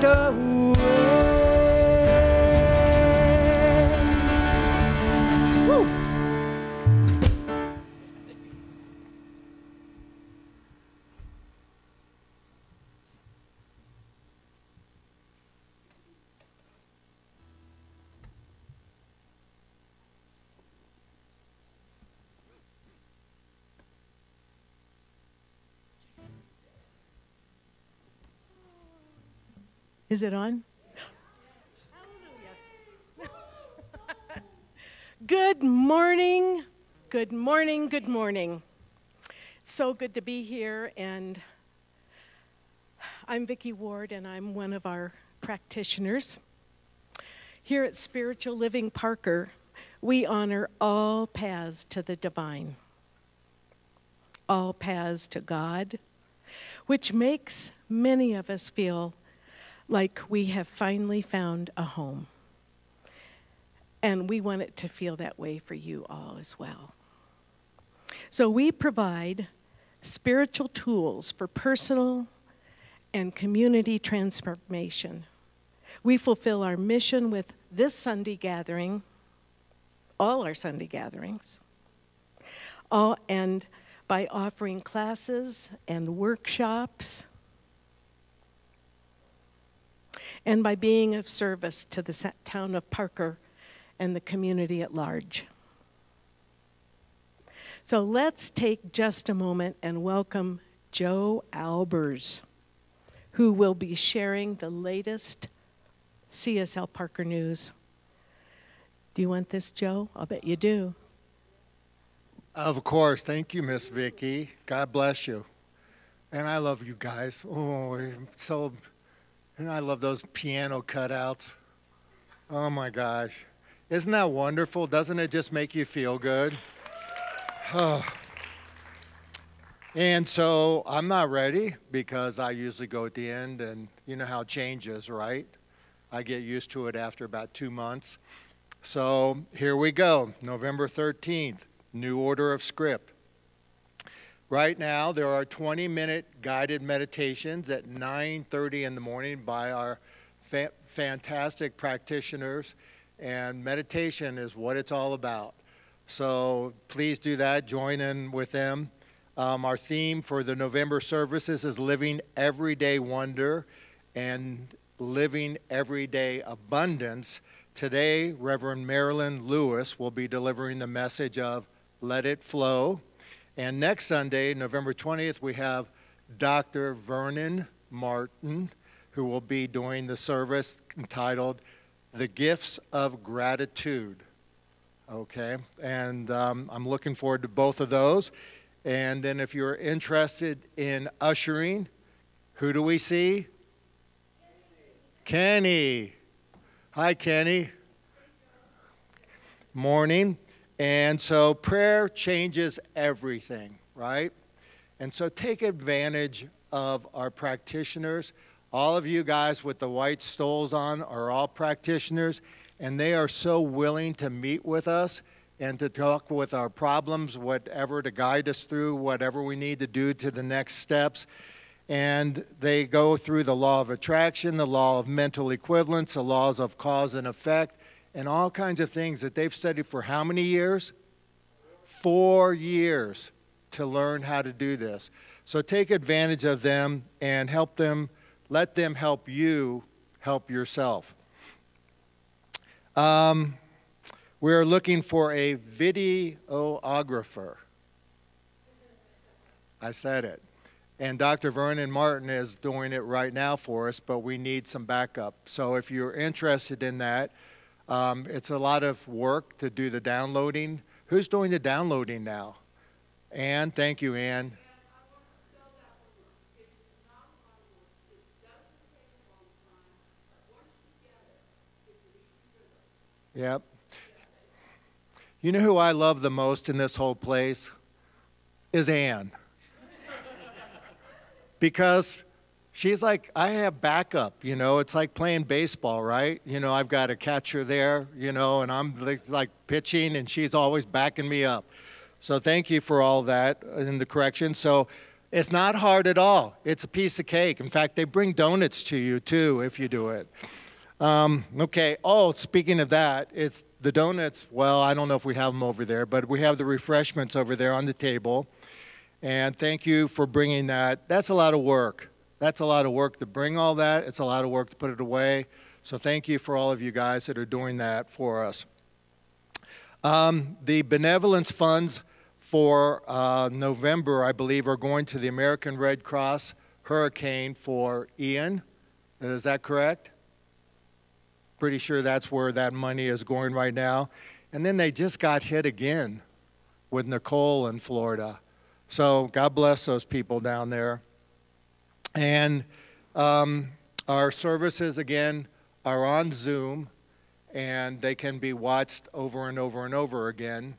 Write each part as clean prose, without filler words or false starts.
fade away. Woo. Is it on? Hallelujah. Good morning. Good morning. Good morning. It's so good to be here, and I'm Vicki Ward, and I'm one of our practitioners. Here at Spiritual Living Parker, we honor all paths to the divine, all paths to God, which makes many of us feel like we have finally found a home. And we want it to feel that way for you all as well. So we provide spiritual tools for personal and community transformation. We fulfill our mission with this Sunday gathering, all our Sunday gatherings, and by offering classes and workshops, and by being of service to the town of Parker and the community at large. So let's take just a moment and welcome Joe Albers, who will be sharing the latest CSL Parker news. Do you want this, Joe? I'll bet you do. Of course. Thank you, Miss Vicki. God bless you. And I love you guys. And I love those piano cutouts. Oh my gosh. Isn't that wonderful? Doesn't it just make you feel good? Oh. And so I'm not ready because I usually go at the end, and you know how it changes, right? I get used to it after about 2 months. So here we go, November 13th, new order of script. Right now, there are 20-minute guided meditations at 9:30 in the morning by our fantastic practitioners, and meditation is what it's all about. So please do that. Join in with them. Our theme for the November services is Living Everyday Wonder and Living Everyday Abundance. Today, Reverend Marilyn Lewis will be delivering the message of Let It Flow. And next Sunday, November 20th, we have Dr. Vernon Martin, who will be doing the service entitled The Gifts of Gratitude. Okay, and I'm looking forward to both of those. And then if you're interested in ushering, who do we see? Kenny. Hi, Kenny. Morning. And so prayer changes everything, right? And so take advantage of our practitioners. All of you guys with the white stoles on are all practitioners, and they are so willing to meet with us and to talk with our problems, whatever, to guide us through whatever we need to do to the next steps. And they go through the law of attraction, the law of mental equivalence, the laws of cause and effect, and all kinds of things that they've studied for how many years? 4 years to learn how to do this. So take advantage of them and help them, let them help you help yourself. We're looking for a videographer. I said it. And Dr. Vernon Martin is doing it right now for us, but we need some backup. So if you're interested in that, it's a lot of work to do the downloading. Who's doing the downloading now? Ann, thank you, Ann. Yep. You know who I love the most in this whole place? Is Ann. Because she's like, I have backup, you know, it's like playing baseball, right? You know, I've got a catcher there, you know, and I'm like pitching, and she's always backing me up. So thank you for all that in the correction. So It's not hard at all. It's a piece of cake. In fact, they bring donuts to you too if you do it. Okay. Oh, speaking of that, it's the donuts. Well, I don't know if we have them over there, but we have the refreshments over there on the table. And thank you for bringing that. That's a lot of work. That's a lot of work to bring all that. It's a lot of work to put it away. So thank you for all of you guys that are doing that for us. The benevolence funds for November, I believe, are going to the American Red Cross Hurricane for Ian. Is that correct? Pretty sure that's where that money is going right now. And then they just got hit again with Nicole in Florida. So God bless those people down there. And our services, again, are on Zoom, and they can be watched over and over and over again.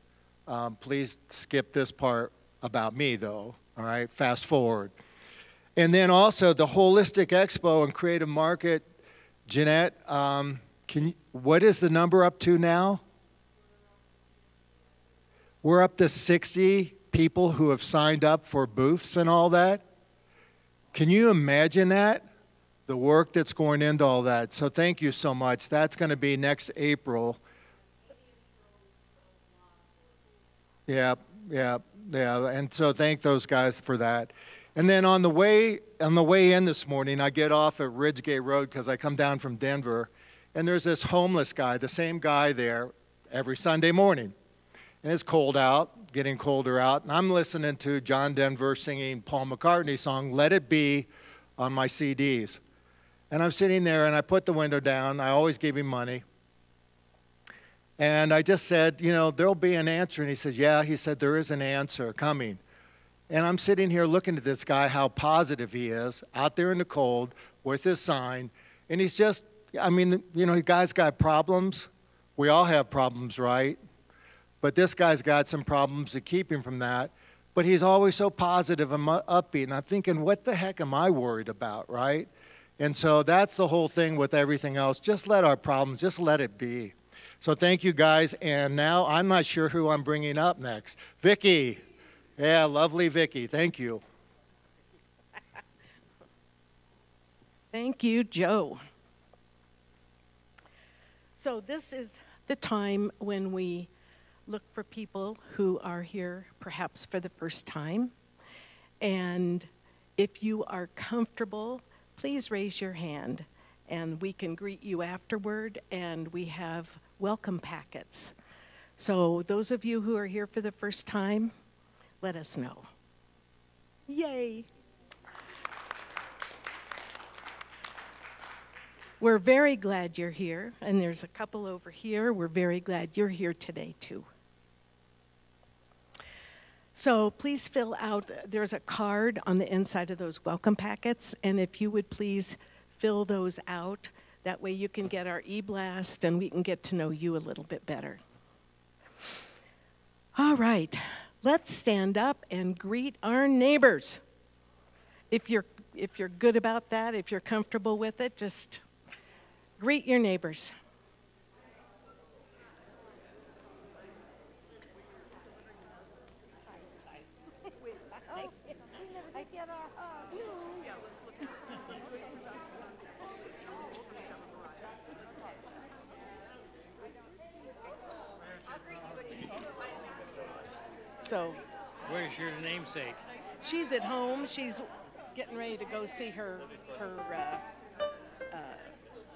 Please skip this part about me, though. All right, fast forward. And then also the Holistic Expo and Creative Market. Jeanette, what is the number up to now? We're up to 60 people who have signed up for booths and all that. Can you imagine that? The work that's going into all that. So thank you so much. That's going to be next April. Yeah. And so thank those guys for that. And then on the way in this morning, I get off at Ridgegate Road because I come down from Denver, and there's this homeless guy, the same guy there every Sunday morning. And it's cold out, getting colder out, and I'm listening to John Denver singing Paul McCartney's song, Let It Be, on my CDs. And I'm sitting there, and I put the window down. I always give him money. And I just said, there'll be an answer. And he says, yeah. He said, there is an answer coming. And I'm sitting here looking at this guy, how positive he is, out there in the cold with his sign. And he's just, the guy's got problems. We all have problems, right? But this guy's got some problems that keep him from that. But he's always so positive and upbeat. And I'm thinking, what the heck am I worried about, right? And so that's the whole thing with everything else. Just let our problems, just let it be. So thank you, guys. And now I'm not sure who I'm bringing up next. Vicki. Yeah, lovely Vicki. Thank you. Thank you, Joe. So this is the time when we look for people who are here perhaps for the first time. And if you are comfortable, please raise your hand and we can greet you afterward, and we have welcome packets. So those of you who are here for the first time, let us know. Yay! We're very glad you're here, and there's a couple over here. We're very glad you're here today, too. So please fill out, there's a card on the inside of those welcome packets, and if you would please fill those out, that way you can get our e-blast and we can get to know you a little bit better. All right, let's stand up and greet our neighbors. If you're good about that, if you're comfortable with it, just greet your neighbors. So, where's your namesake? She's at home. She's getting ready to go see her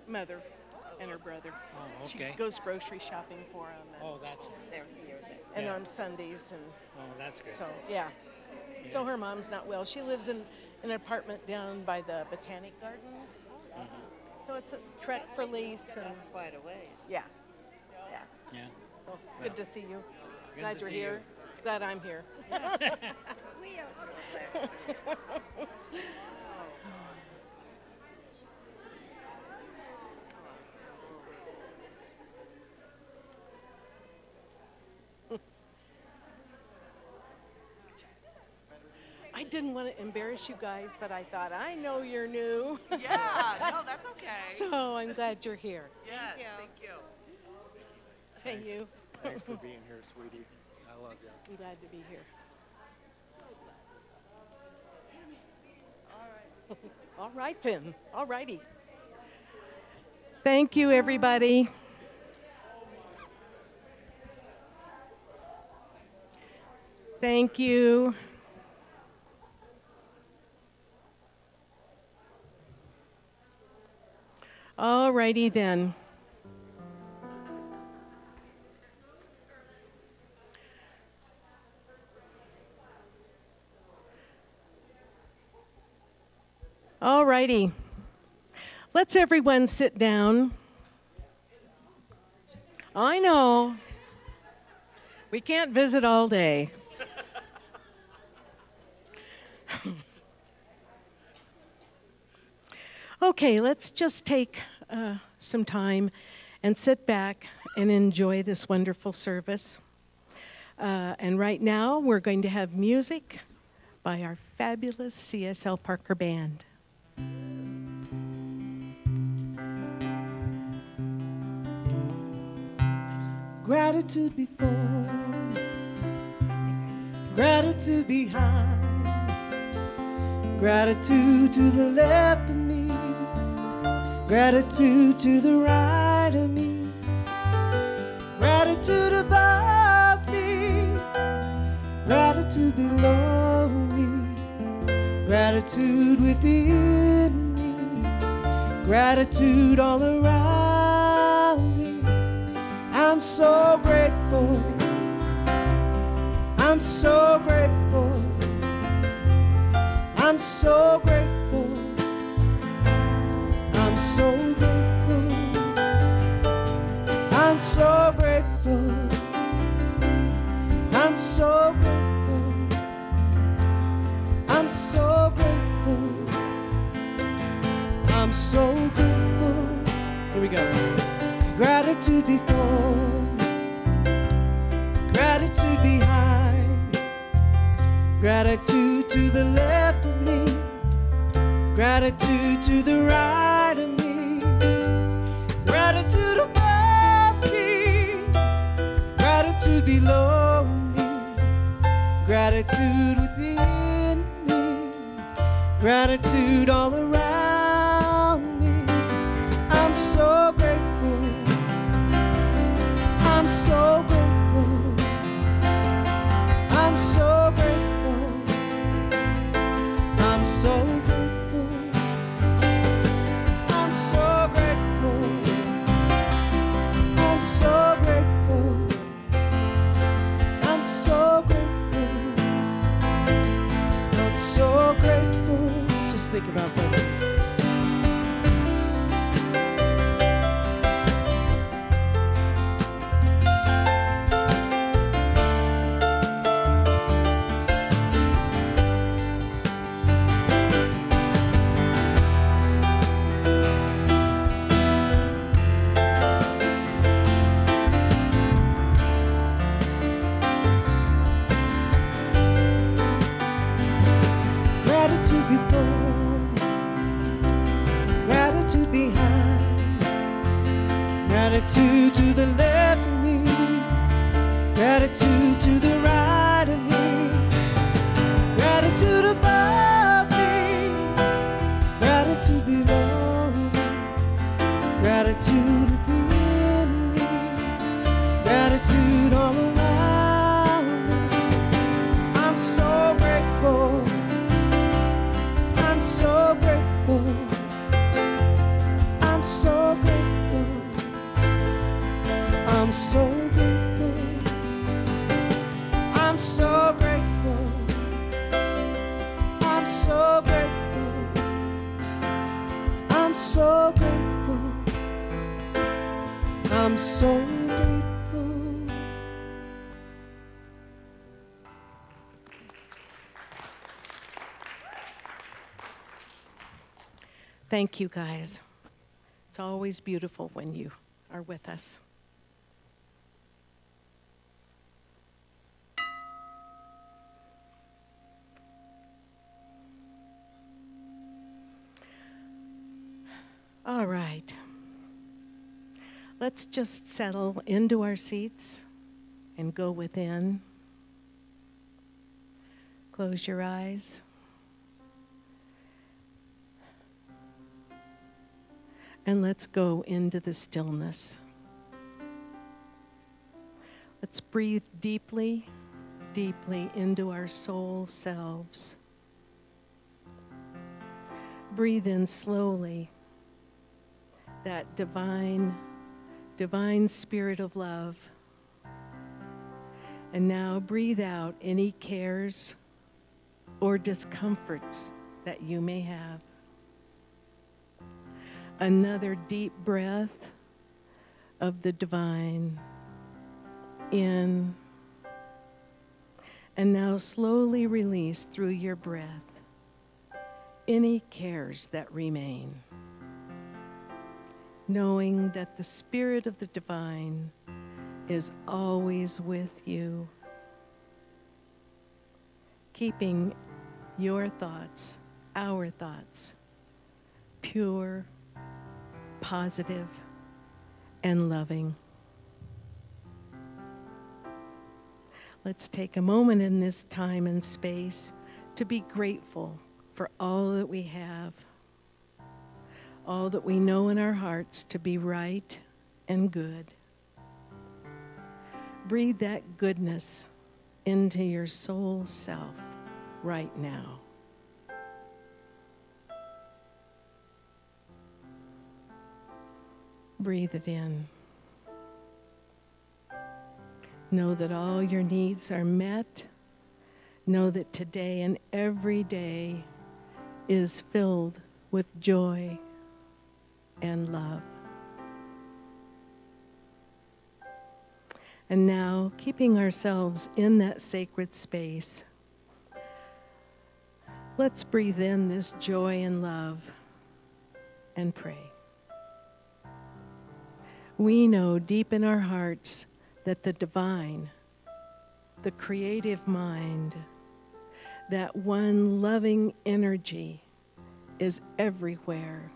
mother and her brother. Oh, okay. She goes grocery shopping for them. Oh, that's and yeah. on Sundays. And oh, that's good. So, yeah. So her mom's not well. She lives in an apartment down by the Botanic Gardens. Mm-hmm. So it's a trek for Lise. And That's quite a ways. Yeah. Yeah. Well, good to see you. Good Glad to you're see here. Glad I'm here. We are I didn't want to embarrass you guys, but I thought, I know you're new. Yeah, no, that's okay. So I'm glad you're here. Yes, thank you. Thank you. Thanks for being here, sweetie. I love you. I'm glad to be here. All right then. All righty. Thank you, everybody. Thank you. All righty then. All righty. Let's everyone sit down. I know. We can't visit all day. Okay, let's just take some time and sit back and enjoy this wonderful service. And right now, we're going to have music by our fabulous CSL Parker Band. Gratitude before, gratitude behind, gratitude to the left of me, gratitude to the right of me, gratitude above me, gratitude below me, gratitude within me, gratitude all around me. I'm so grateful, I'm so grateful, I'm so grateful, I'm so grateful, I'm so grateful, I'm so grateful, I'm so grateful, I'm so grateful. Here we go. Gratitude before, gratitude behind, gratitude to the left of me, gratitude to the right of me, gratitude above me, gratitude below me, gratitude within me, gratitude all around me. I'm so grateful, I'm so grateful, I'm so grateful, I'm so grateful, I'm so grateful, I'm so grateful, I'm so grateful, I'm so grateful. Let's just think about that. Gratitude before, gratitude behind, gratitude to the left of me, gratitude to the right of me, gratitude above me, gratitude below me, gratitude within me, gratitude all around me. I'm so grateful, I'm so grateful, I'm so grateful, I'm so grateful, I'm so grateful, I'm so grateful, I'm so grateful, I'm so grateful. Thank you, guys. It's always beautiful when you are with us. All right. Let's just settle into our seats and go within. Close your eyes. And let's go into the stillness. Let's breathe deeply, deeply into our soul selves. Breathe in slowly that divine spirit of love. And now breathe out any cares or discomforts that you may have. Another deep breath of the divine in. And now slowly release through your breath any cares that remain, knowing that the Spirit of the divine is always with you, keeping your thoughts, our thoughts, pure, positive, and loving. Let's take a moment in this time and space to be grateful for all that we have, all that we know in our hearts to be right and good. Breathe that goodness into your soul self right now. Breathe it in. Know that all your needs are met. Know that today and every day is filled with joy and love. And now, keeping ourselves in that sacred space, let's breathe in this joy and love and pray. We know deep in our hearts that the divine, the creative mind, that one loving energy is everywhere,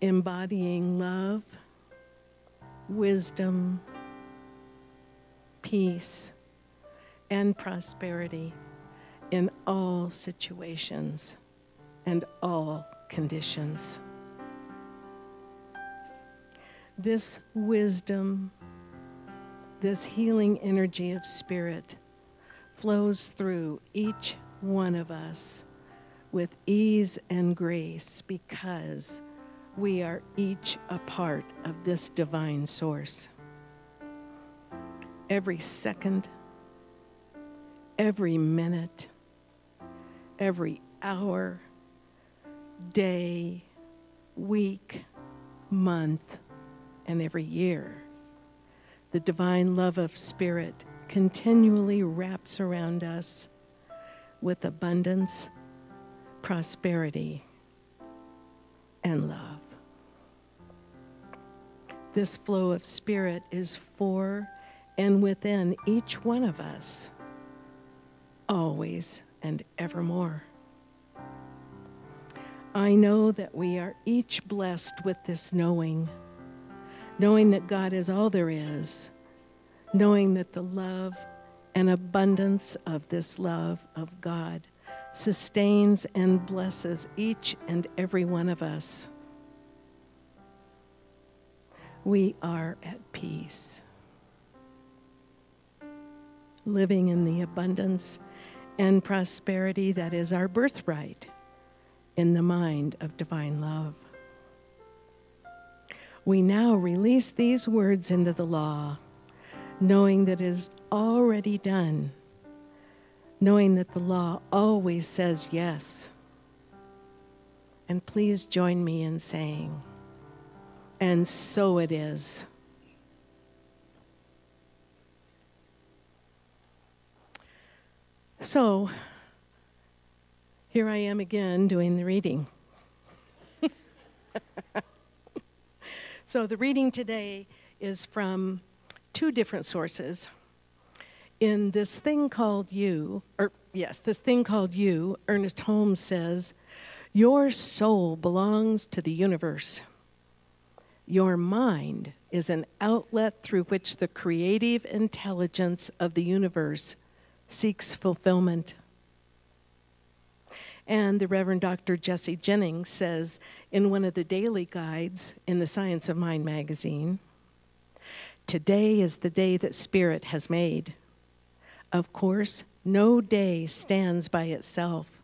embodying love, wisdom, peace, and prosperity in all situations and all conditions. This wisdom, this healing energy of spirit flows through each one of us with ease and grace because we are each a part of this divine source. Every second, every minute, every hour, day, week, month, and every year, the divine love of spirit continually wraps around us with abundance, prosperity, and love. This flow of spirit is for and within each one of us, always and evermore. I know that we are each blessed with this knowing that God is all there is, knowing that the love and abundance of this love of God sustains and blesses each and every one of us. We are at peace, living in the abundance and prosperity that is our birthright in the mind of divine love. We now release these words into the law, knowing that it is already done, knowing that the law always says yes. And please join me in saying, and so it is. So, here I am again doing the reading. So the reading today is from two different sources. In This Thing Called You, Ernest Holmes says, your soul belongs to the universe. Your mind is an outlet through which the creative intelligence of the universe seeks fulfillment. And the Reverend Dr. Jesse Jennings says in one of the daily guides in the Science of Mind magazine, "Today is the day that Spirit has made. Of course, no day stands by itself,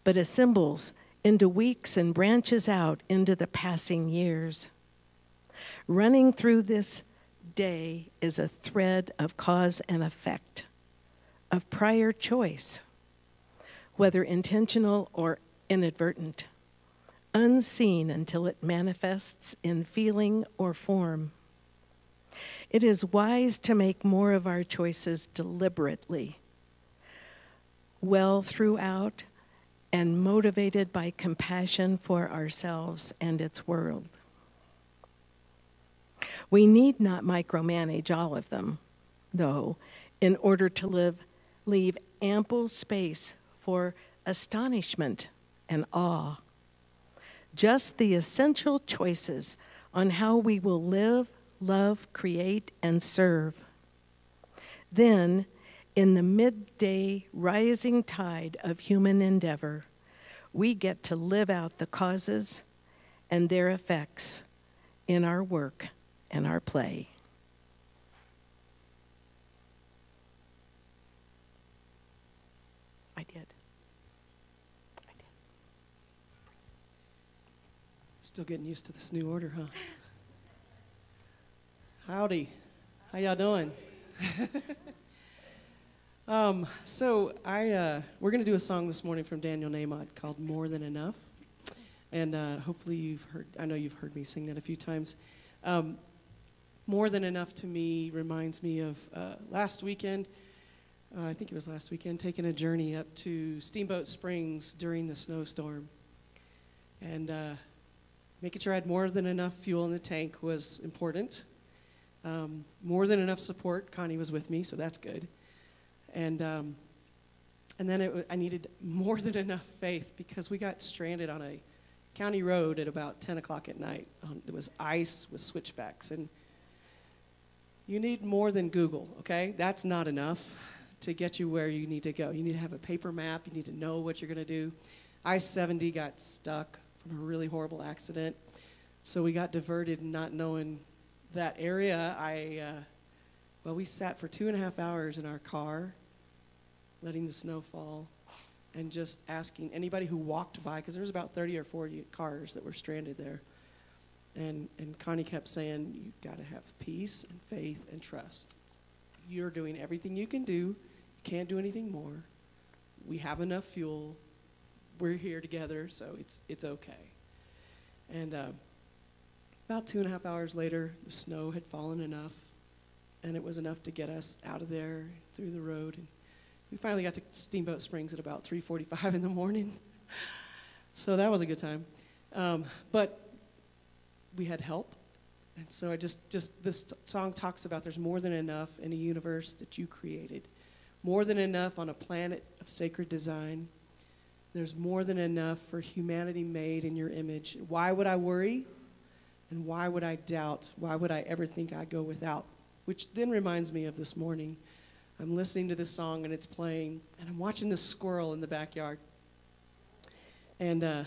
but assembles into weeks and branches out into the passing years. Running through this day is a thread of cause and effect, of prior choice, whether intentional or inadvertent, unseen until it manifests in feeling or form. It is wise to make more of our choices deliberately, well throughout, and motivated by compassion for ourselves and its world. We need not micromanage all of them, though, in order to leave ample space for astonishment and awe. Just the essential choices on how we will live, love, create, and serve. Then, in the midday rising tide of human endeavor, we get to live out the causes and their effects in our work and our play." I did. Still getting used to this new order, huh? Howdy. How y'all doing? We're going to do a song this morning from Daniel Namot called More Than Enough. And hopefully I know you've heard me sing that a few times. More Than Enough to me reminds me of last weekend, I think it was last weekend, taking a journey up to Steamboat Springs during the snowstorm. And making sure I had more than enough fuel in the tank was important. More than enough support. Connie was with me, so that's good. And then I needed more than enough faith because we got stranded on a county road at about 10 o'clock at night. It was ice with switchbacks. And you need more than Google, okay? That's not enough to get you where you need to go. You need to have a paper map. You need to know what you're going to do. I-70 got stuck from a really horrible accident. So we got diverted not knowing that area. We sat for 2.5 hours in our car, letting the snow fall, and just asking anybody who walked by, because there was about 30 or 40 cars that were stranded there. And Connie kept saying, you've got to have peace and faith and trust. You're doing everything you can do. You can't do anything more. We have enough fuel. We're here together, so it's okay. And about 2.5 hours later, the snow had fallen enough, and it was enough to get us out of there, through the road. And we finally got to Steamboat Springs at about 3:45 in the morning. So that was a good time. But we had help. And so this song talks about there's more than enough in a universe that you created. More than enough on a planet of sacred design. There's more than enough for humanity made in your image. Why would I worry? And why would I doubt? Why would I ever think I'd go without? Which then reminds me of this morning. I'm listening to this song and it's playing, and I'm watching this squirrel in the backyard. And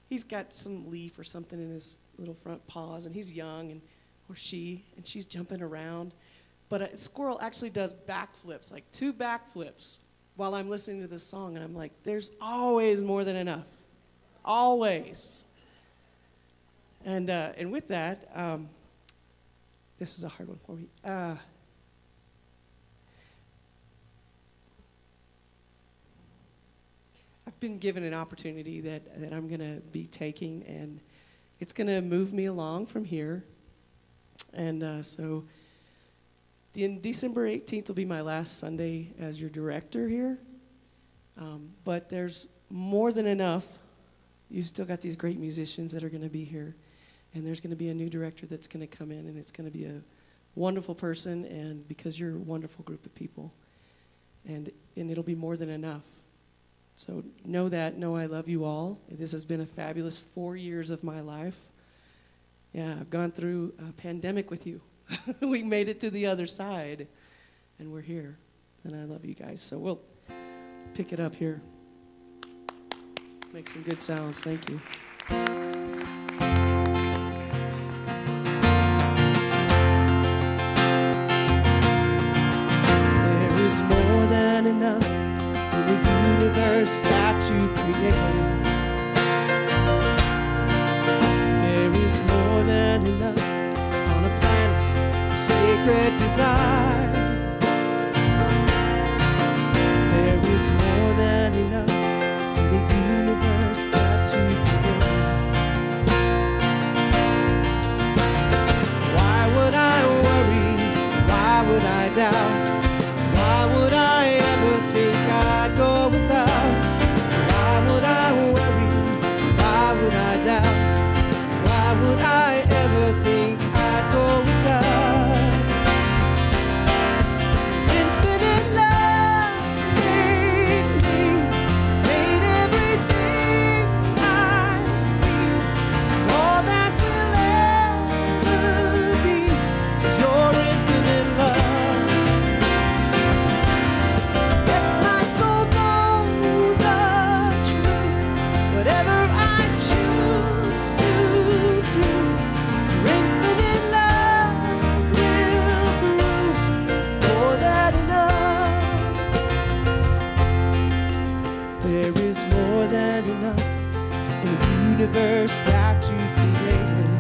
he's got some leaf or something in his little front paws, and he's young, or she's jumping around. But a squirrel actually does backflips, like 2 backflips, while I'm listening to this song, and I'm like, there's always more than enough. Always. And with that, this is a hard one for me. I've been given an opportunity that I'm going to be taking, and it's going to move me along from here. And so December 18th will be my last Sunday as your director here. But there's more than enough. You've still got these great musicians that are going to be here. And there's going to be a new director that's going to come in, and it's going to be a wonderful person, and because you're a wonderful group of people. And it'll be more than enough. So know I love you all. This has been a fabulous 4 years of my life. Yeah, I've gone through a pandemic with you. We made it to the other side, and we're here. And I love you guys. So we'll pick it up here. Make some good sounds. Thank you. There is more than enough in the universe that you created. There is more than enough on a planet of sacred desire. There is more than enough in the universe that you created. Why would I worry? Why would I doubt? Why would I ever think I'd go without? Why would I worry? Why would I doubt? Why would I ever think I'd go without? Infinite love made me, made everything I see. All that will ever be is your infinite love. Let my soul know the truth. Whatever I choose to do, your infinite love will prove more than enough. There is more than enough in the universe that you created.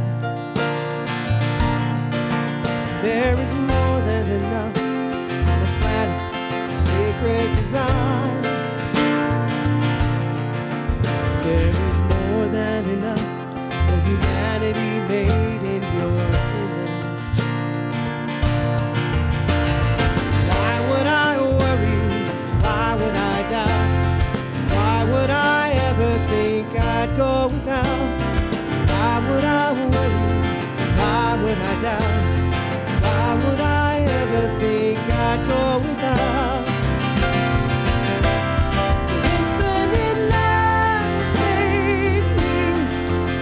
There is more than enough on the planet of sacred design. There is more than enough for humanity made in your image. Why would I worry? Why would I doubt? Why would I ever think I'd go without? Why would I worry? Why would I doubt? Why would I ever think I'd go without? Infinite love made me,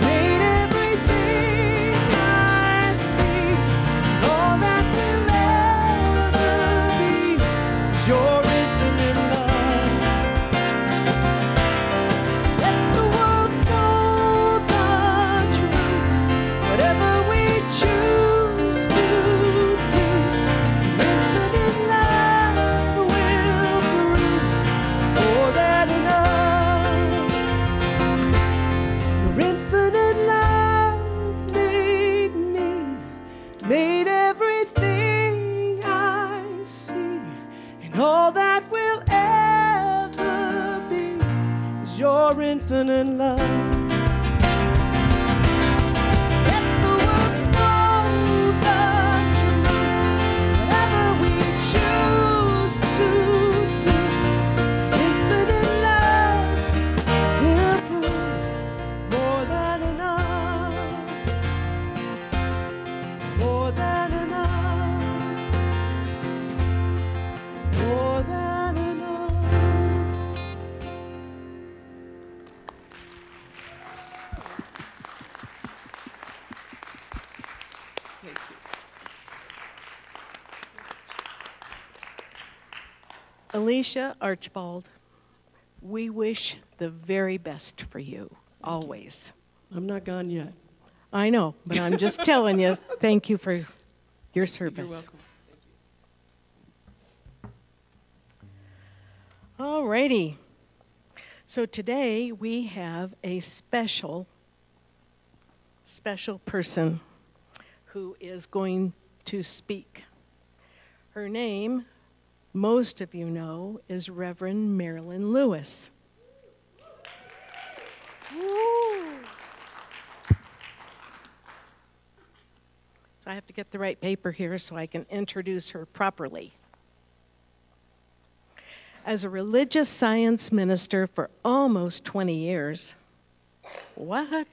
made everything I see. All that will ever be is your infinite love. Let the world know the truth. Whatever we choose to do, infinite love will prove more than enough. Your infinite love made me, made everything I see, and all that will ever be is your infinite love. Let the world know the truth. Whatever we choose to do, infinite love will prove more than enough. More than enough. More than enough. Thank you. Alicia Archibald, we wish the very best for you, always. I'm not gone yet. I know, but I'm just telling you, thank you for your You're service. welcome. All righty. So today we have a special person who is going to speak. Her name, most of you know, is Reverend Marilyn Lewis. Woo. So I have to get the right paper here so I can introduce her properly. As a religious science minister for almost 20 years, what?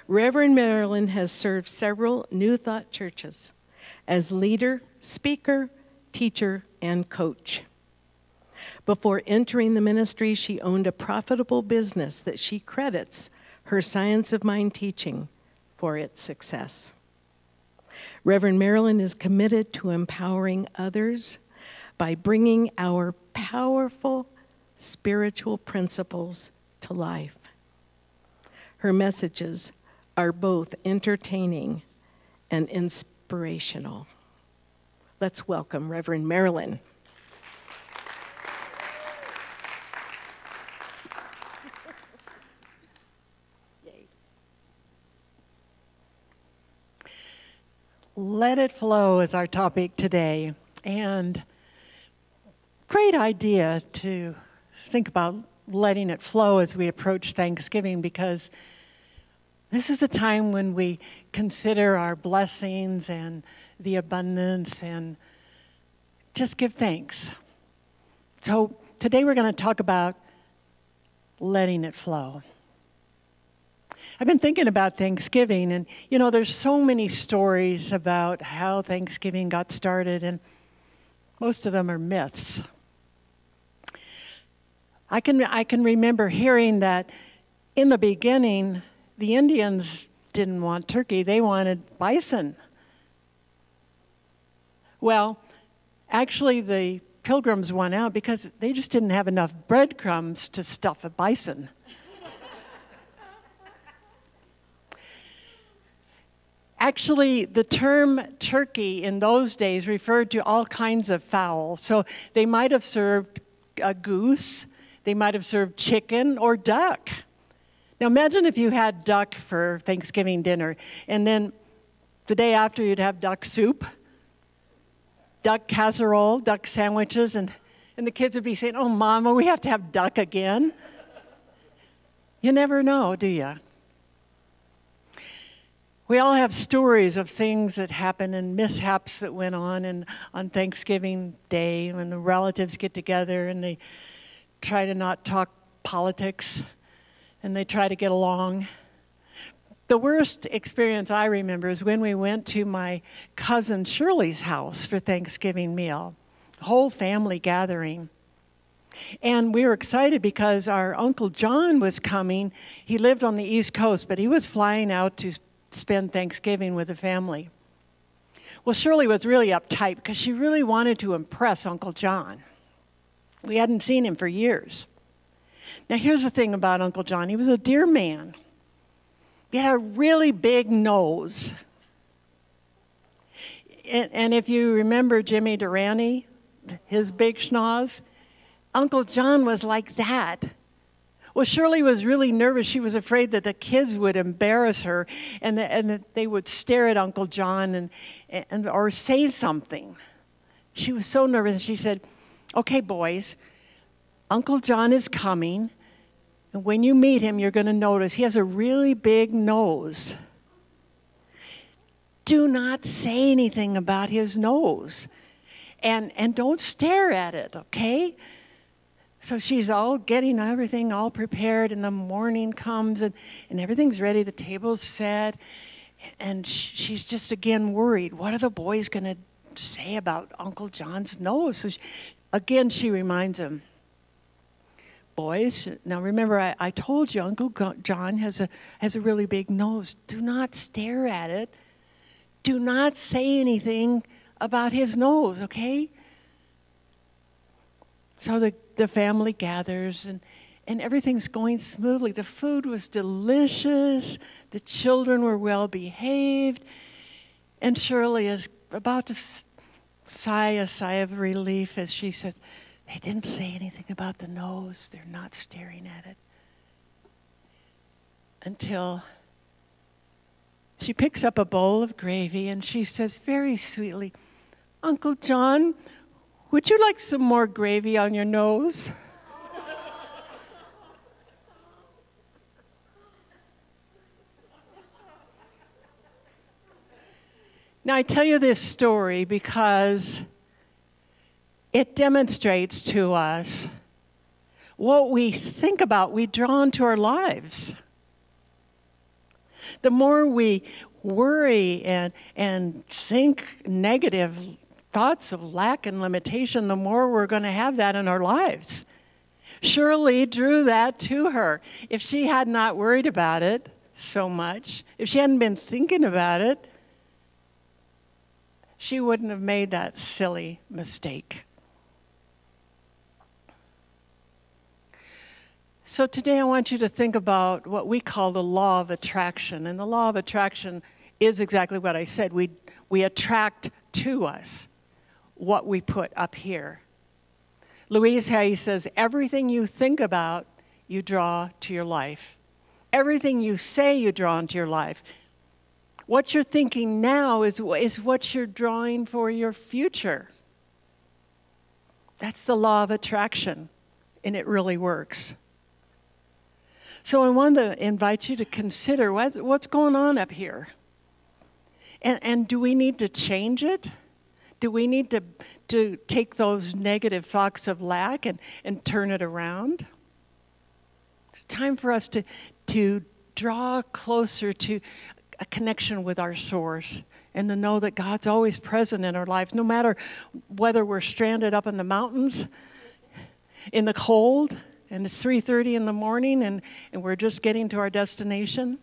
Reverend Marilyn has served several New Thought churches as leader, speaker, teacher, and coach. Before entering the ministry, she owned a profitable business that she credits her Science of Mind teaching for its success. Reverend Marilyn is committed to empowering others by bringing our powerful spiritual principles to life. Her messages are both entertaining and inspirational. Let's welcome Reverend Marilyn. Let it flow is our topic today. And great idea to think about letting it flow as we approach Thanksgiving, because this is a time when we consider our blessings and the abundance and just give thanks. So today we're going to talk about letting it flow. I've been thinking about Thanksgiving, and you know, there's so many stories about how Thanksgiving got started, and most of them are myths. I can remember hearing that in the beginning, the Indians didn't want turkey, they wanted bison. Well, actually the Pilgrims won out because they just didn't have enough breadcrumbs to stuff a bison. Actually, the term turkey in those days referred to all kinds of fowl. So they might have served a goose, they might have served chicken or duck. Now imagine if you had duck for Thanksgiving dinner, and then the day after you'd have duck soup, duck casserole, duck sandwiches, and the kids would be saying, "Oh, Mama, we have to have duck again." You never know, do you? We all have stories of things that happen and mishaps that went on Thanksgiving Day when the relatives get together and they try to not talk politics and they try to get along. The worst experience I remember is when we went to my cousin Shirley's house for Thanksgiving meal, whole family gathering. And we were excited because our Uncle John was coming. He lived on the East Coast, but he was flying out to spend Thanksgiving with the family. Well, Shirley was really uptight because she really wanted to impress Uncle John. We hadn't seen him for years. Now, here's the thing about Uncle John. He was a dear man. He had a really big nose. And if you remember Jimmy Durante, his big schnoz, Uncle John was like that. Well, Shirley was really nervous. She was afraid that the kids would embarrass her and that they would stare at Uncle John or say something. She was so nervous. She said, "Okay, boys, Uncle John is coming. And when you meet him, you're going to notice he has a really big nose. Do not say anything about his nose. And don't stare at it, okay?" So she's all getting everything all prepared, and the morning comes, and everything's ready. The table's set, and she's just again worried. What are the boys going to say about Uncle John's nose? So she reminds him, "Boys, now remember I told you Uncle John has a really big nose. Do not stare at it. Do not say anything about his nose, okay?" So the family gathers, and everything's going smoothly. The food was delicious. The children were well behaved. And Shirley is about to sigh a sigh of relief as she says, "They didn't say anything about the nose. They're not staring at it." Until she picks up a bowl of gravy and she says very sweetly, "Uncle John, would you like some more gravy on your nose?" Now, I tell you this story because it demonstrates to us what we think about, we draw into our lives. The more we worry and think negative thoughts of lack and limitation, the more we're going to have that in our lives. Shirley drew that to her. If she had not worried about it so much, if she hadn't been thinking about it, she wouldn't have made that silly mistake. So today I want you to think about what we call the law of attraction. And the law of attraction is exactly what I said. We attract to us what we put up here. Louise Hay says, everything you think about, you draw to your life. Everything you say, you draw into your life. What you're thinking now is what you're drawing for your future. That's the law of attraction, and it really works. So I want to invite you to consider what's going on up here. And do we need to change it? Do we need to take those negative thoughts of lack and turn it around? It's time for us to draw closer to a connection with our source and to know that God's always present in our lives, no matter whether we're stranded up in the mountains in the cold and it's 3:30 in the morning and we're just getting to our destination.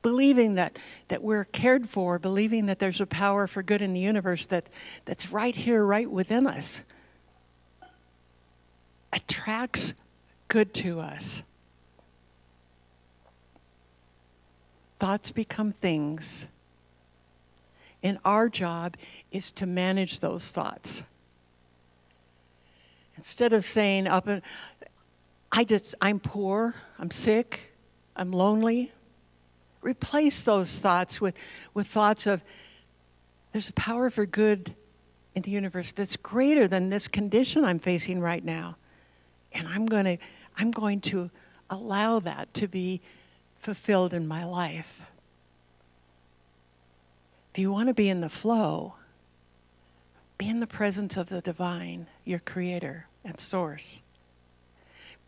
Believing that we're cared for, believing that there's a power for good in the universe that's right here, right within us, attracts good to us. Thoughts become things. And our job is to manage those thoughts. Instead of saying, I'm poor, I'm sick, I'm lonely, replace those thoughts with thoughts of, there's a power for good in the universe that's greater than this condition I'm facing right now. And I'm going to allow that to be fulfilled in my life. If you want to be in the flow, be in the presence of the divine, your creator and source.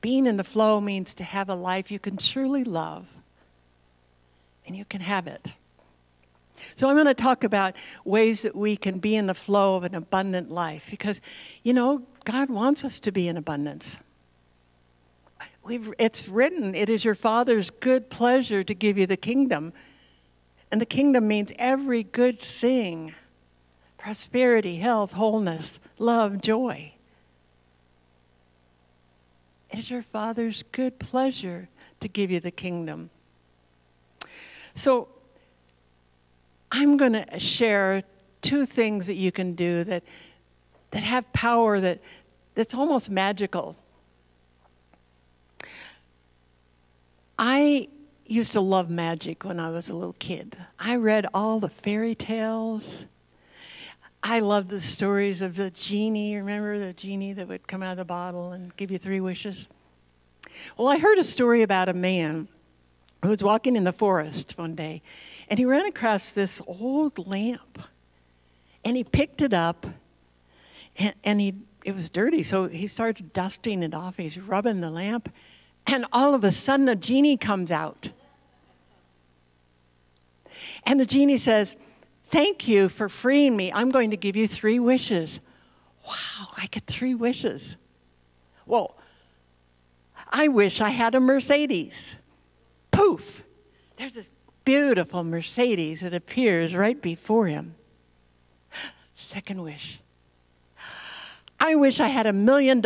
Being in the flow means to have a life you can truly love, and you can have it. So I'm going to talk about ways that we can be in the flow of an abundant life, because, God wants us to be in abundance. It's written, it is your Father's good pleasure to give you the kingdom. And the kingdom means every good thing. Prosperity, health, wholeness, love, joy. It is your Father's good pleasure to give you the kingdom. So I'm going to share 2 things that you can do that have power that's almost magical. I used to love magic when I was a little kid. I read all the fairy tales. I loved the stories of the genie. Remember the genie that would come out of the bottle and give you 3 wishes? Well, I heard a story about a man who was walking in the forest one day, and he ran across this old lamp. And he picked it up, and it was dirty, so he started dusting it off. He's rubbing the lamp. And all of a sudden, a genie comes out. And the genie says, "Thank you for freeing me. I'm going to give you 3 wishes." Wow, I get 3 wishes. Well, I wish I had a Mercedes. Poof! There's this beautiful Mercedes that appears right before him. Second wish. I wish I had $1 million.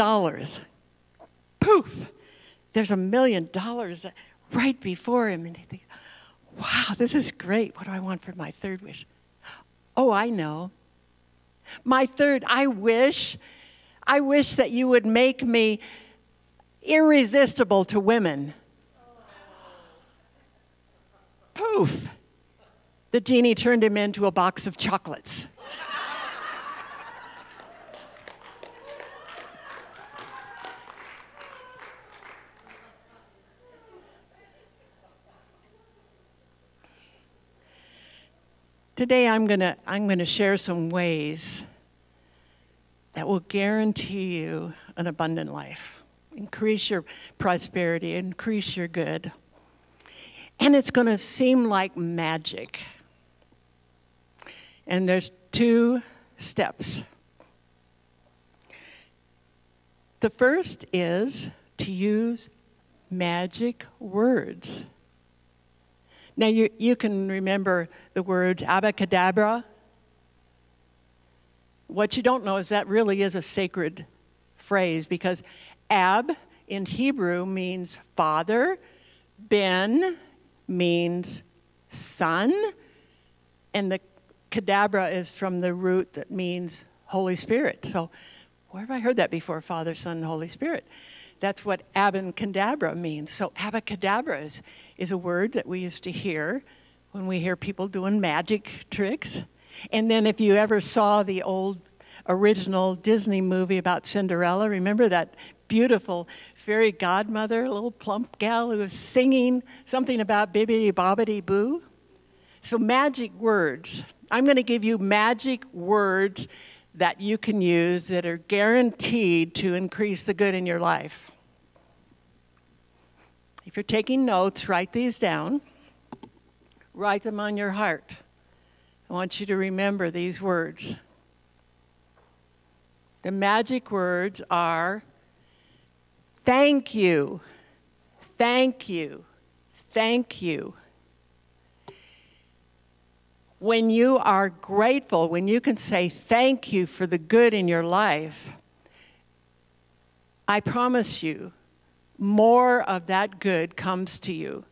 Poof! There's $1 million right before him. And he thinks, wow, this is great. What do I want for my 3rd wish? Oh, I know. My 3rd, I wish that you would make me irresistible to women. Poof. The genie turned him into a box of chocolates. Today I'm going to share some ways that will guarantee you an abundant life, increase your prosperity, increase your good. And it's going to seem like magic. And there's 2 steps. The first is to use magic words. Now, you can remember the words abracadabra. What you don't know is that really is a sacred phrase, because Ab in Hebrew means father. Ben means son. And the kadabra is from the root that means Holy Spirit. So where have I heard that before? Father, Son, and Holy Spirit. That's what abacadabra means. So abacadabra is a word that we used to hear when we hear people doing magic tricks. And then if you ever saw the old original Disney movie about Cinderella, remember that beautiful fairy godmother, a little plump gal who was singing something about bibbidi bobbidi boo? So magic words. I'm going to give you magic words that you can use that are guaranteed to increase the good in your life. If you're taking notes, write these down. Write them on your heart. I want you to remember these words. The magic words are thank you, thank you, thank you. When you are grateful, when you can say thank you for the good in your life, I promise you, more of that good comes to you.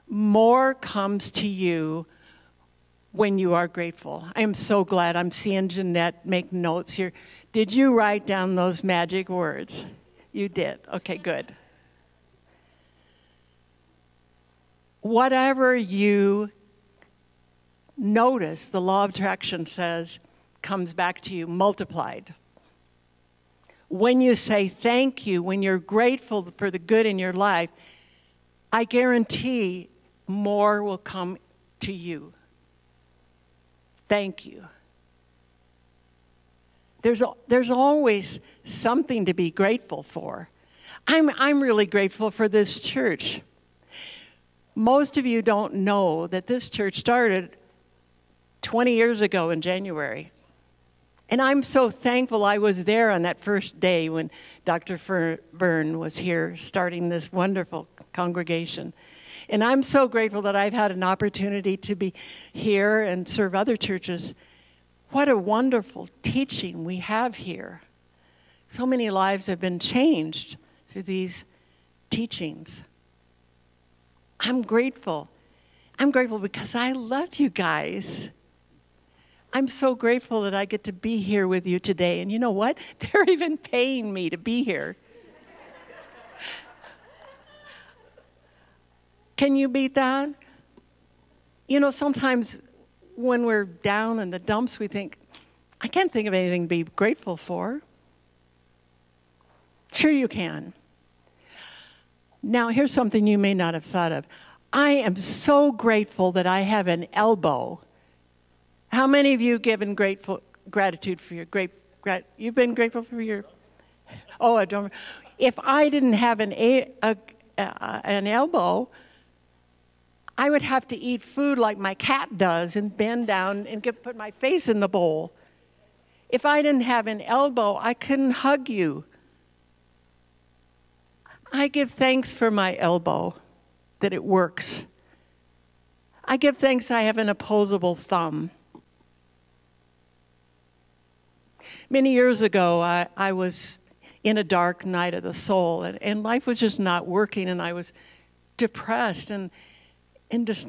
More comes to you when you are grateful. I am so glad I'm seeing Jeanette make notes here. Did you write down those magic words? You did. Okay, good. Whatever you notice, the law of attraction says, comes back to you multiplied. When you say thank you, when you're grateful for the good in your life, I guarantee more will come to you. Thank you. There's always something to be grateful for. I'm really grateful for this church. Most of you don't know that this church started 20 years ago in January. And I'm so thankful I was there on that first day when Dr. Vern was here starting this wonderful congregation. And I'm so grateful that I've had an opportunity to be here and serve other churches. What a wonderful teaching we have here. So many lives have been changed through these teachings. I'm grateful. I'm grateful because I love you guys. I'm so grateful that I get to be here with you today. And you know what? They're even paying me to be here. Can you beat that? You know, sometimes when we're down in the dumps, we think, I can't think of anything to be grateful for. Sure you can. Now, here's something you may not have thought of. I am so grateful that I have an elbow. How many of you given gratitude for your you've been grateful for your? Oh, I don't. If I didn't have an elbow, I would have to eat food like my cat does and bend down and put my face in the bowl. If I didn't have an elbow, I couldn't hug you. I give thanks for my elbow, that it works. I give thanks I have an opposable thumb. Many years ago, I was in a dark night of the soul, and life was just not working, and I was depressed and just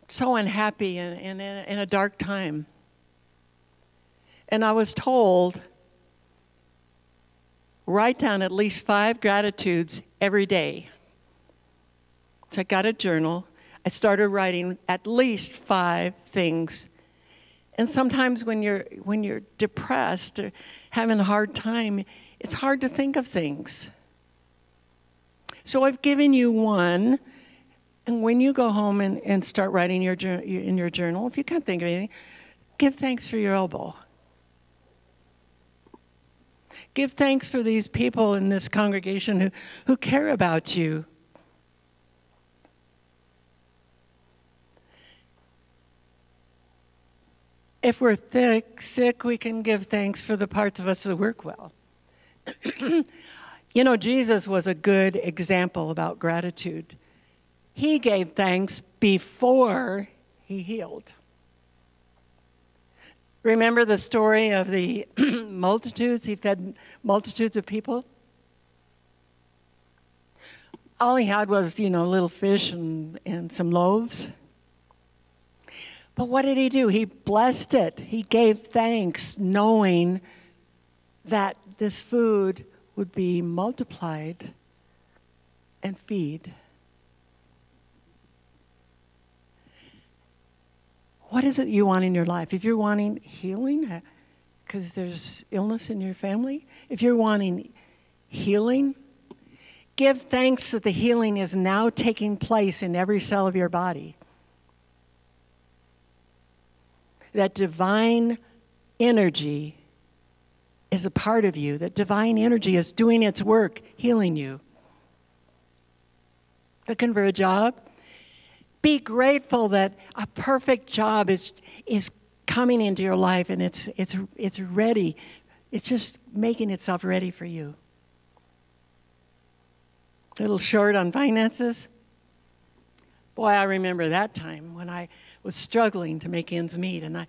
so unhappy and in a dark time. And I was told, write down at least 5 gratitudes every day. So I got a journal. I started writing at least 5 things. And sometimes when you're depressed or having a hard time, it's hard to think of things. So I've given you one. And when you go home and start writing in your journal, if you can't think of anything, give thanks for your elbow. Give thanks for these people in this congregation who care about you. If we're sick, we can give thanks for the parts of us that work well. You know, Jesus was a good example about gratitude. He gave thanks before he healed. Remember the story of the multitudes? He fed multitudes of people. all he had was, a little fish and some loaves. But what did he do? He blessed it. He gave thanks, knowing that this food would be multiplied and feed. What is it you want in your life? If you're wanting healing, because there's illness in your family, if you're wanting healing, give thanks that the healing is now taking place in every cell of your body. That divine energy is a part of you. That divine energy is doing its work, healing you. Looking for a job? Be grateful that a perfect job is coming into your life and it's ready. It's just making itself ready for you. A little short on finances? Boy, I remember that time when I was struggling to make ends meet, and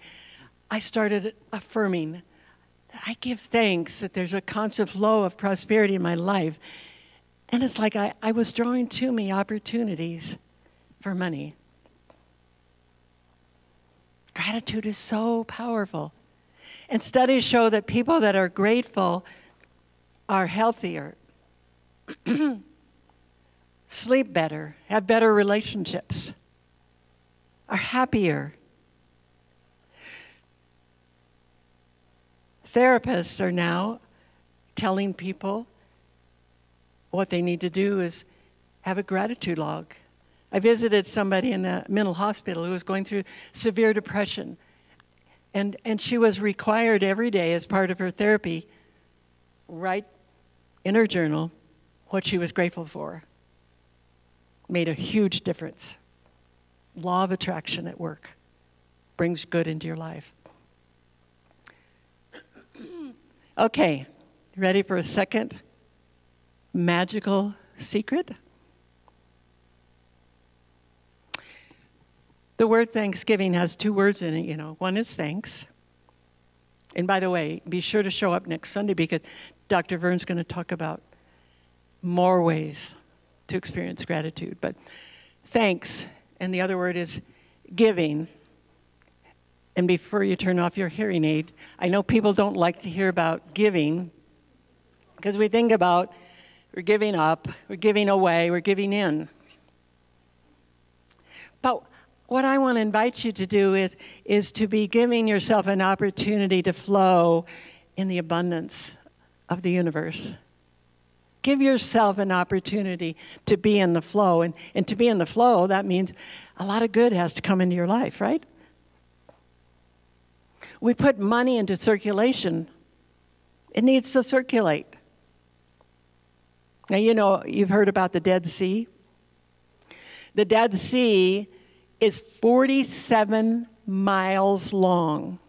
I started affirming that I give thanks that there's a constant flow of prosperity in my life. And it's like I was drawing to me opportunities for money. Gratitude is so powerful. And studies show that people that are grateful are healthier, sleep better, have better relationships, are happier. Therapists are now telling people what they need to do is have a gratitude log. I visited somebody in a mental hospital who was going through severe depression. And she was required every day as part of her therapy, write in her journal what she was grateful for. Made a huge difference. Law of attraction at work brings good into your life. Okay, ready for a second magical secret? The word Thanksgiving has two words in it, One is thanks. And by the way, be sure to show up next Sunday because Dr. Vern's going to talk about more ways to experience gratitude. But thanks, and the other word is giving. And before you turn off your hearing aid, I know people don't like to hear about giving because we think about we're giving up, we're giving away, we're giving in. But what I want to invite you to do is to be giving yourself an opportunity to flow in the abundance of the universe. Give yourself an opportunity to be in the flow. And to be in the flow, that means a lot of good has to come into your life, right? We put money into circulation. It needs to circulate. Now, you've heard about the Dead Sea. The Dead Sea is 47 miles long.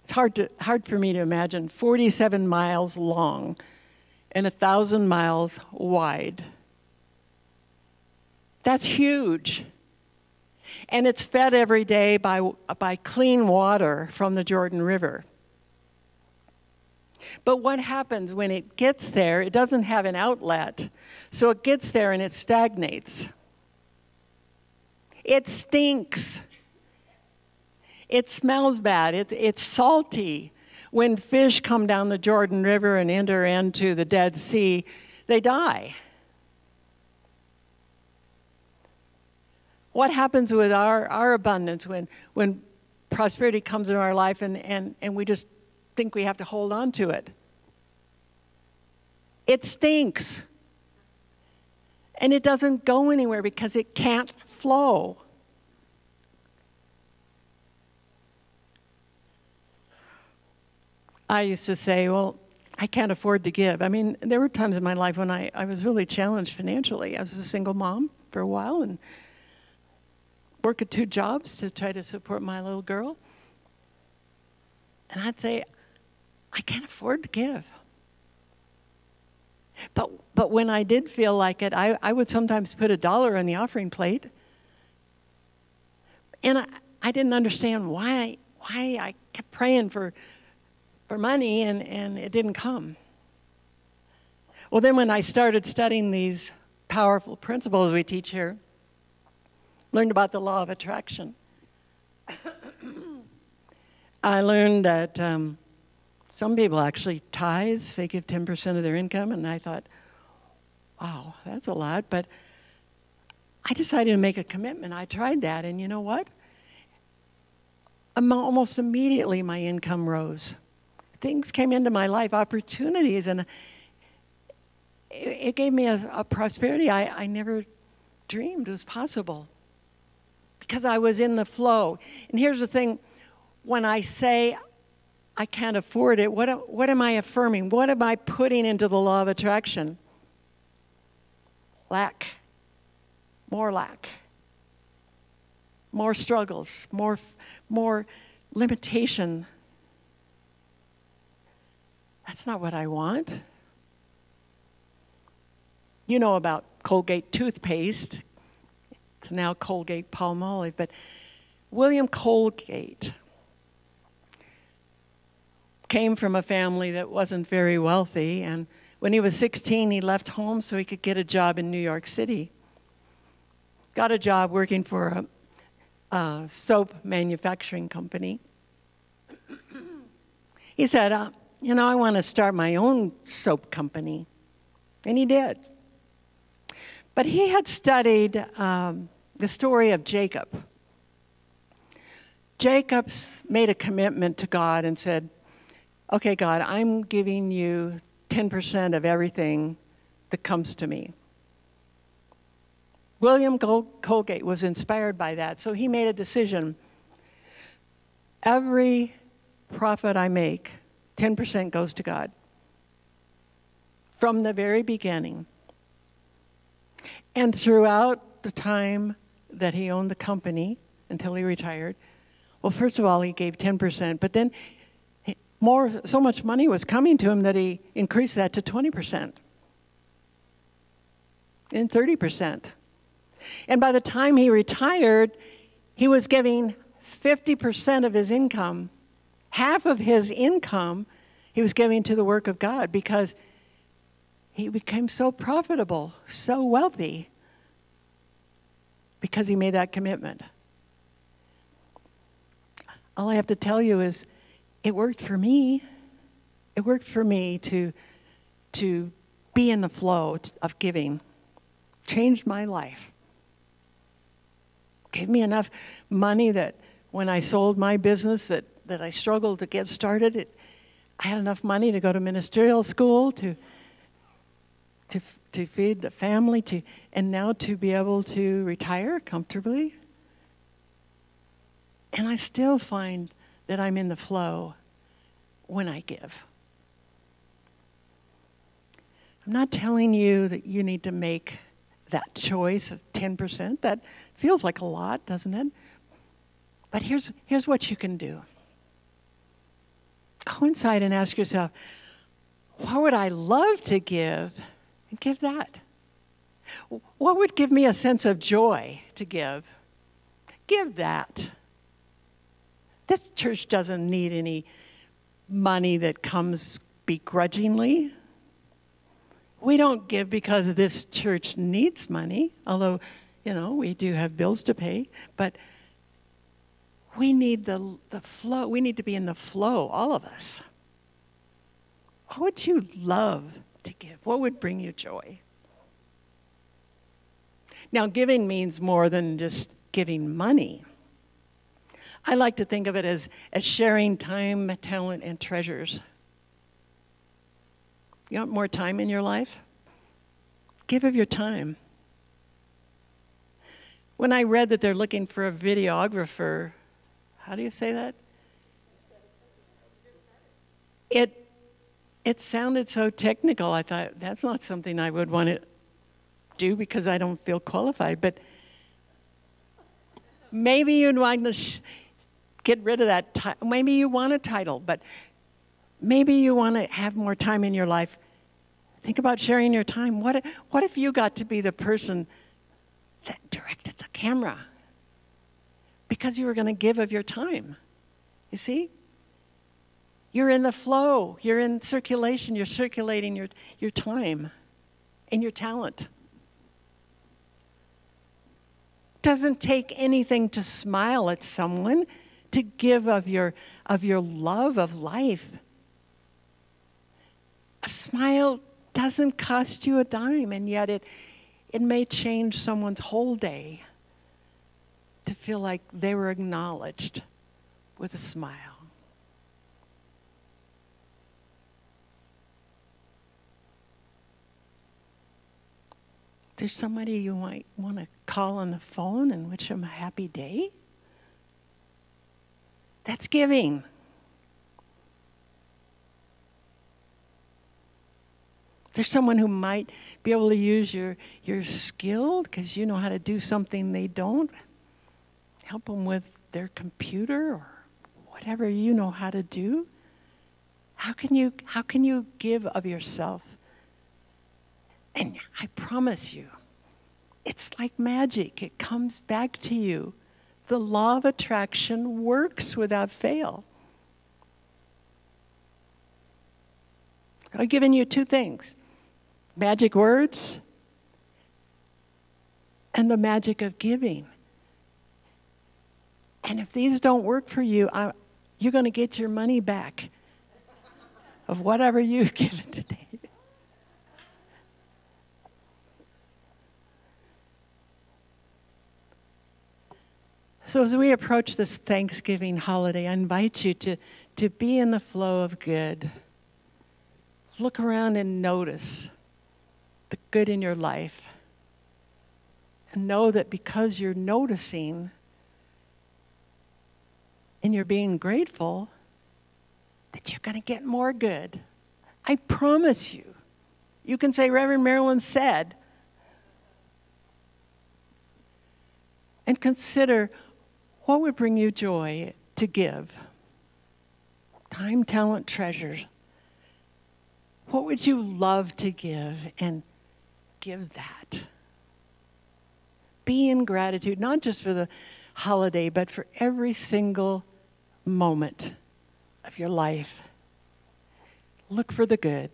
It's hard for me to imagine 47 miles long and 1,000 miles wide. That's huge. And it's fed every day by clean water from the Jordan River. But what happens when it gets there? It doesn't have an outlet. So it gets there and it stagnates. It stinks. It smells bad. It's salty. When fish come down the Jordan River and enter into the Dead Sea, they die. What happens with our abundance when prosperity comes into our life and we just think we have to hold on to it? It stinks. And it doesn't go anywhere because it can't flow. I used to say, well, I can't afford to give. I mean, there were times in my life when I was really challenged financially. I was a single mom for a while and worked at 2 jobs to try to support my little girl. And I'd say, I can't afford to give. But when I did feel like it, I would sometimes put $1 on the offering plate. And I didn't understand why I kept praying for money and it didn't come. Well, then when I started studying these powerful principles we teach here. Learned about the law of attraction. I learned that some people actually tithe. They give 10% of their income, and I thought, wow, that's a lot. But I decided to make a commitment. I tried that, and you know what? Almost immediately my income rose. Things came into my life, opportunities, and it gave me a prosperity I never dreamed was possible because I was in the flow. And here's the thing, when I say I can't afford it, what am I affirming? What am I putting into the law of attraction? Lack. More struggles, more limitation. That's not what I want. You know about Colgate toothpaste. It's now Colgate Palmolive, but William Colgate came from a family that wasn't very wealthy, and when he was 16, he left home so he could get a job in New York City. Got a job working for a soap manufacturing company. He said, I want to start my own soap company. And he did. But he had studied the story of Jacob. Jacob made a commitment to God and said, okay, God, I'm giving you 10% of everything that comes to me. William Colgate was inspired by that, so he made a decision. Every profit I make, 10% goes to God. From the very beginning. And throughout the time that he owned the company, until he retired, well, first of all, he gave 10%, but then so much money was coming to him that he increased that to 20%. And 30%. And by the time he retired, he was giving 50% of his income, half of his income, he was giving to the work of God because he became so profitable, so wealthy, because he made that commitment. All I have to tell you is it worked for me. It worked for me to be in the flow of giving. Changed my life. Gave me enough money that when I sold my business that I struggled to get started, I had enough money to go to ministerial school, to feed the family, and now to be able to retire comfortably. And I still find that I'm in the flow when I give. I'm not telling you that you need to make that choice of 10%. That feels like a lot, doesn't it? But here's what you can do. Go inside and ask yourself, what would I love to give? And give that. What would give me a sense of joy to give? Give that. This church doesn't need any money that comes begrudgingly. We don't give because this church needs money, although, we do have bills to pay. But we need the flow. We need to be in the flow, all of us. What would you love to give? What would bring you joy? Now, giving means more than just giving money. I like to think of it as sharing time, talent, and treasures. You want more time in your life? Give of your time. When I read that they're looking for a videographer, how do you say that? It sounded so technical. I thought, that's not something I would want to do because I don't feel qualified. But maybe you'd want to get rid of that title. Maybe you want a title, but maybe you want to have more time in your life. Think about sharing your time. What if you got to be the person that directed the camera? Because you were going to give of your time. You see? You're in the flow. You're in circulation. You're circulating your time and your talent. Doesn't take anything to smile at someone, to give of your love of life. A smile doesn't cost you a dime, and yet it may change someone's whole day to feel like they were acknowledged with a smile. There's somebody you might want to call on the phone and wish them a happy day. That's giving. There's someone who might be able to use your skill because you know how to do something they don't. Help them with their computer or whatever you know how to do. How can you give of yourself? And I promise you, it's like magic. It comes back to you. The law of attraction works without fail. I've given you two things. Magic words and the magic of giving. And if these don't work for you, you're going to get your money back of whatever you've given today. So as we approach this Thanksgiving holiday, I invite you to be in the flow of good. Look around and notice the good in your life. And know that because you're noticing and you're being grateful, that you're going to get more good. I promise you. You can say, Reverend Marilyn said. And consider, what would bring you joy to give? Time, talent, treasures. What would you love to give? And give that. Be in gratitude, not just for the holiday, but for every single moment of your life. Look for the good.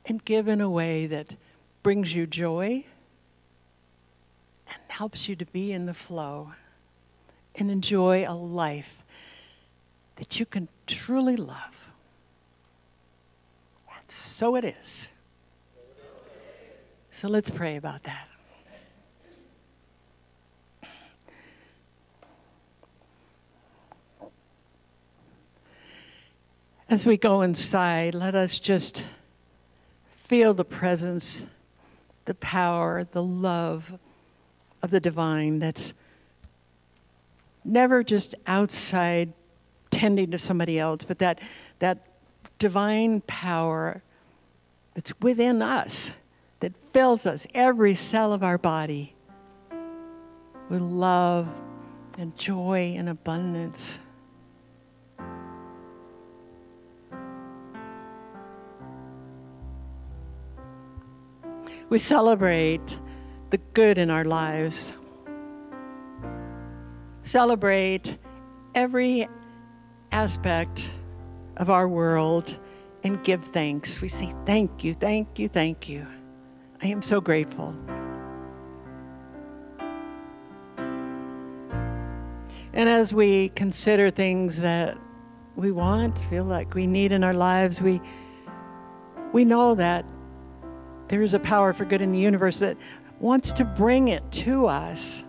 And give in a way that brings you joy and helps you to be in the flow and enjoy a life that you can truly love. And so it is. So let's pray about that. As we go inside, let us just feel the presence, the power, the love of the divine that's never just outside tending to somebody else, but that divine power that's within us, that fills us, every cell of our body, with love and joy and abundance. We celebrate the good in our lives. Celebrate every aspect of our world and give thanks. We say, thank you, thank you, thank you. I am so grateful. And as we consider things that we want, feel like we need in our lives, we know that there is a power for good in the universe that wants to bring it to us.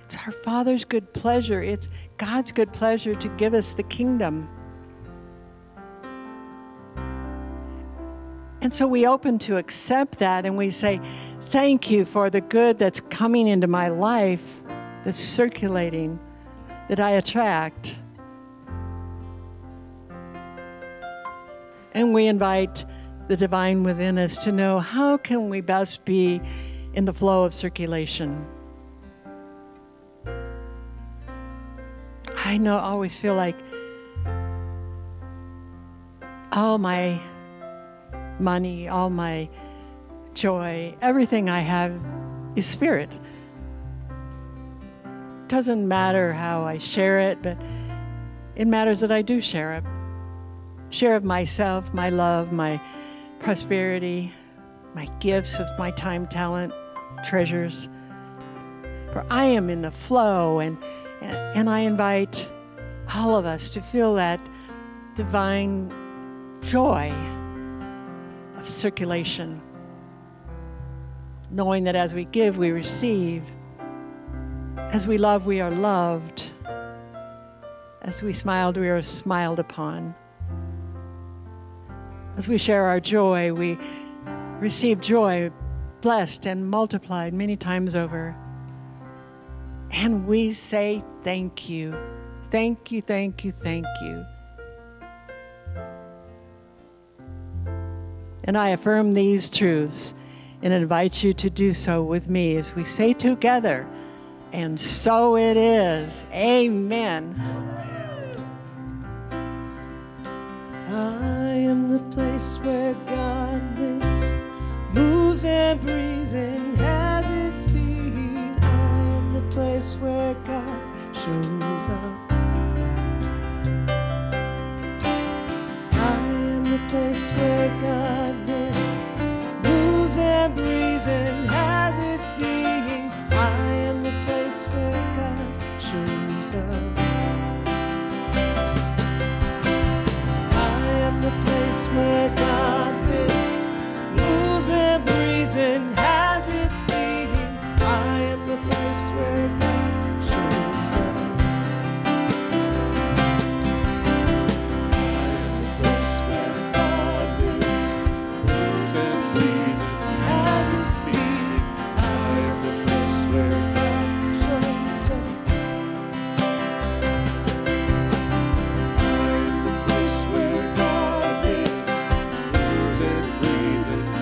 It's our Father's good pleasure. It's God's good pleasure to give us the kingdom. And so we open to accept that, and we say, thank you for the good that's coming into my life, that's circulating, that I attract. And we invite the divine within us to know, how can we best be in the flow of circulation? I always feel like all my money, all my joy, everything I have is spirit. Doesn't matter how I share it, but it matters that I do share it. Share of myself, my love, my prosperity, my gifts of my time, talent, treasures. For I am in the flow, and I invite all of us to feel that divine joy of circulation, knowing that as we give, we receive. As we love, we are loved. As we smiled, we are smiled upon. As we share our joy, we receive joy, blessed and multiplied many times over. And we say thank you. Thank you, thank you, thank you. And I affirm these truths and invite you to do so with me as we say together, and so it is. Amen. I am the place where God lives, moves and breathes and has its being. I am the place where God shows up. I am the place where God lives, moves and breathes and has its being. I am the place where God shows up. The place where God lives, moves and breathes and has its being. I am the place where God shows up. I am the place where God lives, moves and breathes and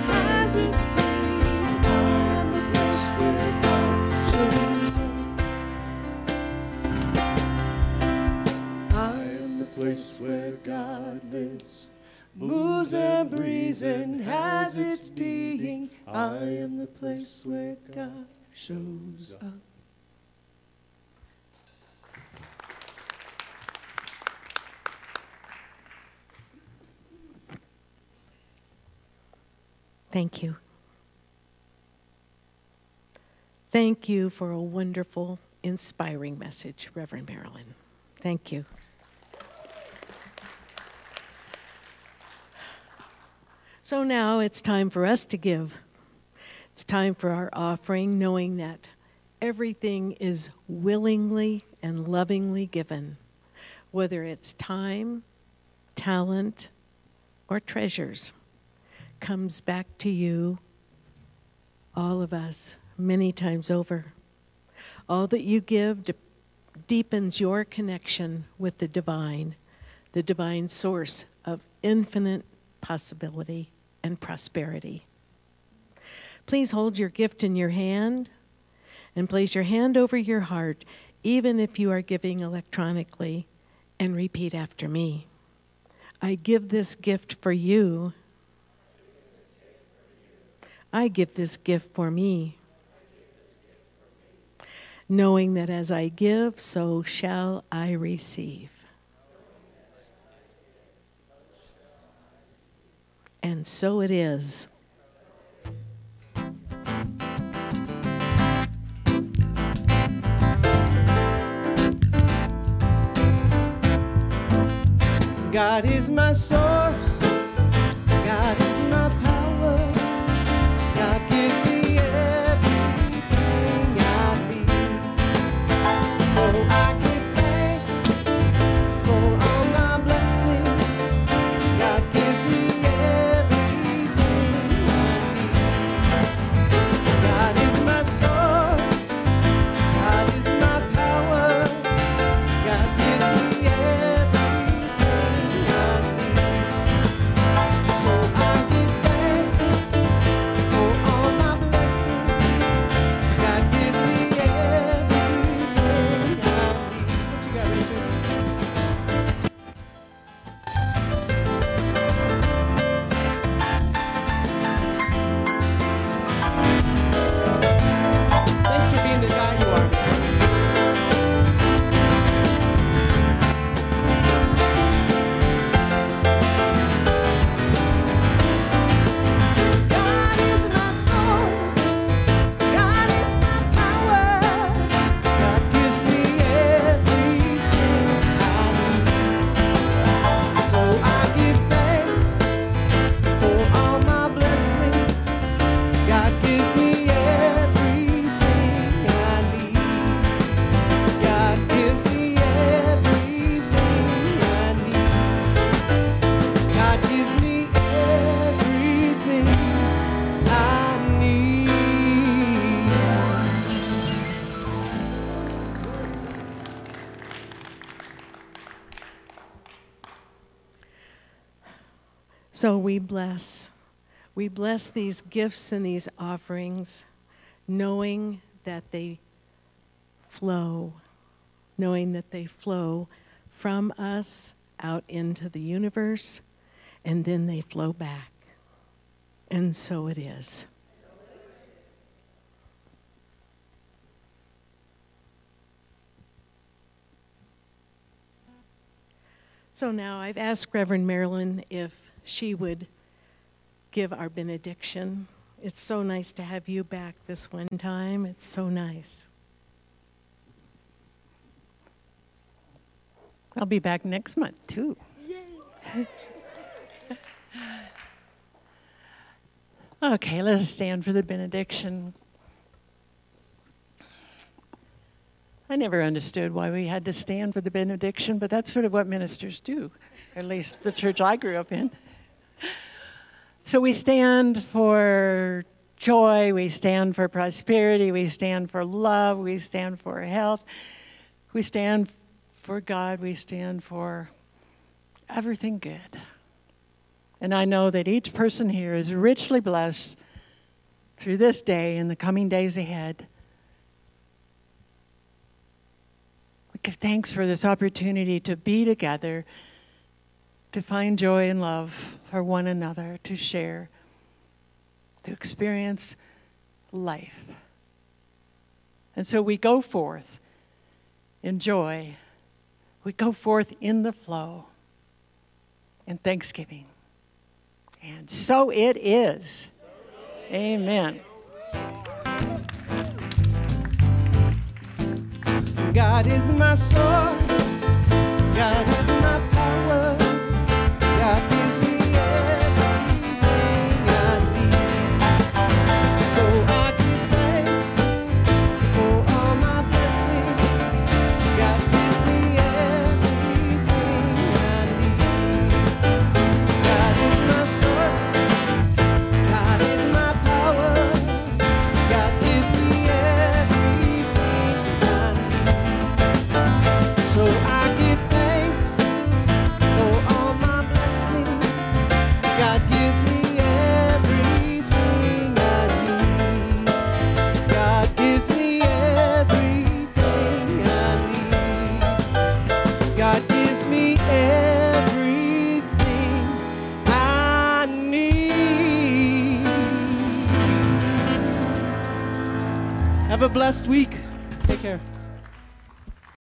has its being. I am the place where God shows up. Place where God lives, moves and breathes and has its being. I am the place where God shows up. Thank you. Thank you for a wonderful, inspiring message, Reverend Marilyn. Thank you. So now it's time for us to give. It's time for our offering, knowing that everything is willingly and lovingly given, whether it's time, talent, or treasures, comes back to you, all of us, many times over. All that you give deepens your connection with the divine source of infinite possibility and prosperity. Please hold your gift in your hand and place your hand over your heart, even if you are giving electronically, and repeat after me. I give this gift for you. I give this gift for me. Knowing that as I give, so shall I receive. And so it is. God is my source. God is my power. God gives me everything I need. So I give thanks for all my blessings. God gives me everything I need. God is my source. God is my power. God gives me everything I need. So we bless these gifts and these offerings, knowing that they flow from us out into the universe, and then they flow back. And so it is. So now I've asked Reverend Marilyn if she would give our benediction. It's so nice to have you back this one time. It's so nice. I'll be back next month, too. Yay! Okay, let us stand for the benediction. I never understood why we had to stand for the benediction, but that's sort of what ministers do, at least the church I grew up in. So we stand for joy, we stand for prosperity, we stand for love, we stand for health, we stand for God, we stand for everything good. And I know that each person here is richly blessed through this day and the coming days ahead. We give thanks for this opportunity to be together, to find joy and love for one another, to share, to experience life. And so we go forth in joy. We go forth in the flow in thanksgiving. And so it is. Amen. God is my source. God is my power. God gives me everything I need. So I give thanks for all my blessings. God gives me everything I need. God is my source. God is my power. God gives me everything I need. So I give thanks for all my blessings. God gives me everything I need. God gives me everything I need. God gives me everything I need. Have a blessed week. Take care.